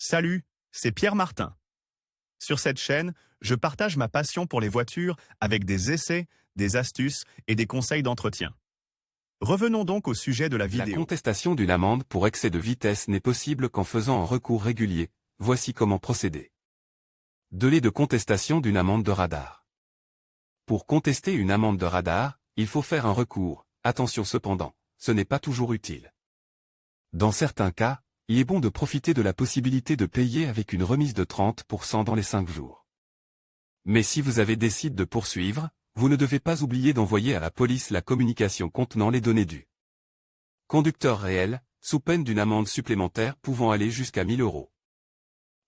Salut, c'est Pierre Martin. Sur cette chaîne, je partage ma passion pour les voitures avec des essais, des astuces et des conseils d'entretien. Revenons donc au sujet de la La vidéo. contestation d'une amende pour excès de vitesse n'est possible qu'en faisant un recours régulier. Voici comment procéder. Délai de contestation d'une amende de radar. Pour contester une amende de radar, il faut faire un recours. Attention cependant, ce n'est pas toujours utile. Dans certains cas, il est bon de profiter de la possibilité de payer avec une remise de 30% dans les 5 jours. Mais si vous avez décidé de poursuivre, vous ne devez pas oublier d'envoyer à la police la communication contenant les données dues. Conducteur réel, sous peine d'une amende supplémentaire pouvant aller jusqu'à 1000 €.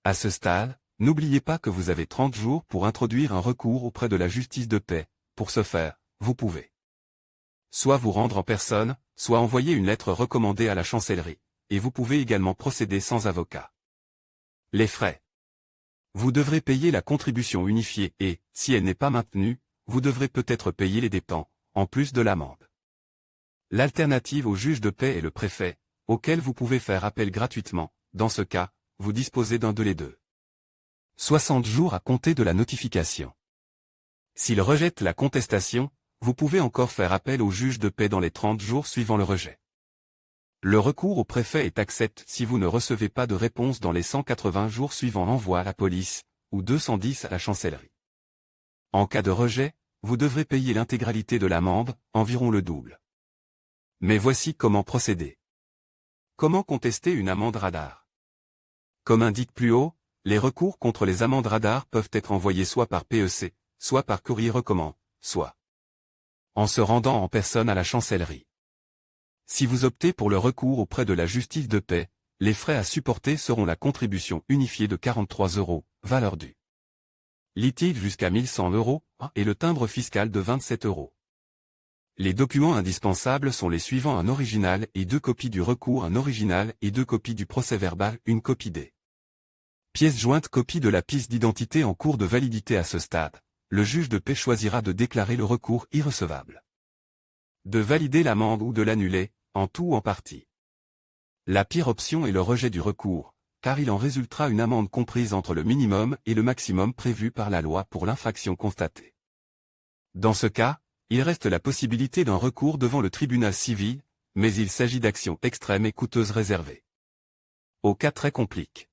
À ce stade, n'oubliez pas que vous avez 30 jours pour introduire un recours auprès de la justice de paix. Pour ce faire, vous pouvez soit vous rendre en personne, soit envoyer une lettre recommandée à la chancellerie, et vous pouvez également procéder sans avocat. Les frais. Vous devrez payer la contribution unifiée et, si elle n'est pas maintenue, vous devrez peut-être payer les dépenses, en plus de l'amende. L'alternative au juge de paix est le préfet, auquel vous pouvez faire appel gratuitement. Dans ce cas, vous disposez d'un délai de 60 jours à compter de la notification. S'il rejette la contestation, vous pouvez encore faire appel au juge de paix dans les 30 jours suivant le rejet. Le recours au préfet est accepté si vous ne recevez pas de réponse dans les 180 jours suivant l'envoi à la police, ou 210 à la chancellerie. En cas de rejet, vous devrez payer l'intégralité de l'amende, environ le double. Mais voici comment procéder. Comment contester une amende radar? Comme indiqué plus haut, les recours contre les amendes radar peuvent être envoyés soit par PEC, soit par courrier recommandé, soit en se rendant en personne à la chancellerie. Si vous optez pour le recours auprès de la justice de paix, les frais à supporter seront la contribution unifiée de 43 €, valeur due. Litige jusqu'à 1100 € et le timbre fiscal de 27 €. Les documents indispensables sont les suivants: un original et 2 copies du recours, un original et 2 copies du procès-verbal, une copie des pièces jointes, copie de la pièce d'identité en cours de validité. À ce stade, le juge de paix choisira de déclarer le recours irrecevable, de valider l'amende ou de l'annuler, en tout ou en partie. La pire option est le rejet du recours, car il en résultera une amende comprise entre le minimum et le maximum prévu par la loi pour l'infraction constatée. Dans ce cas, il reste la possibilité d'un recours devant le tribunal civil, mais il s'agit d'actions extrêmes et coûteuses réservées aux cas très compliqués.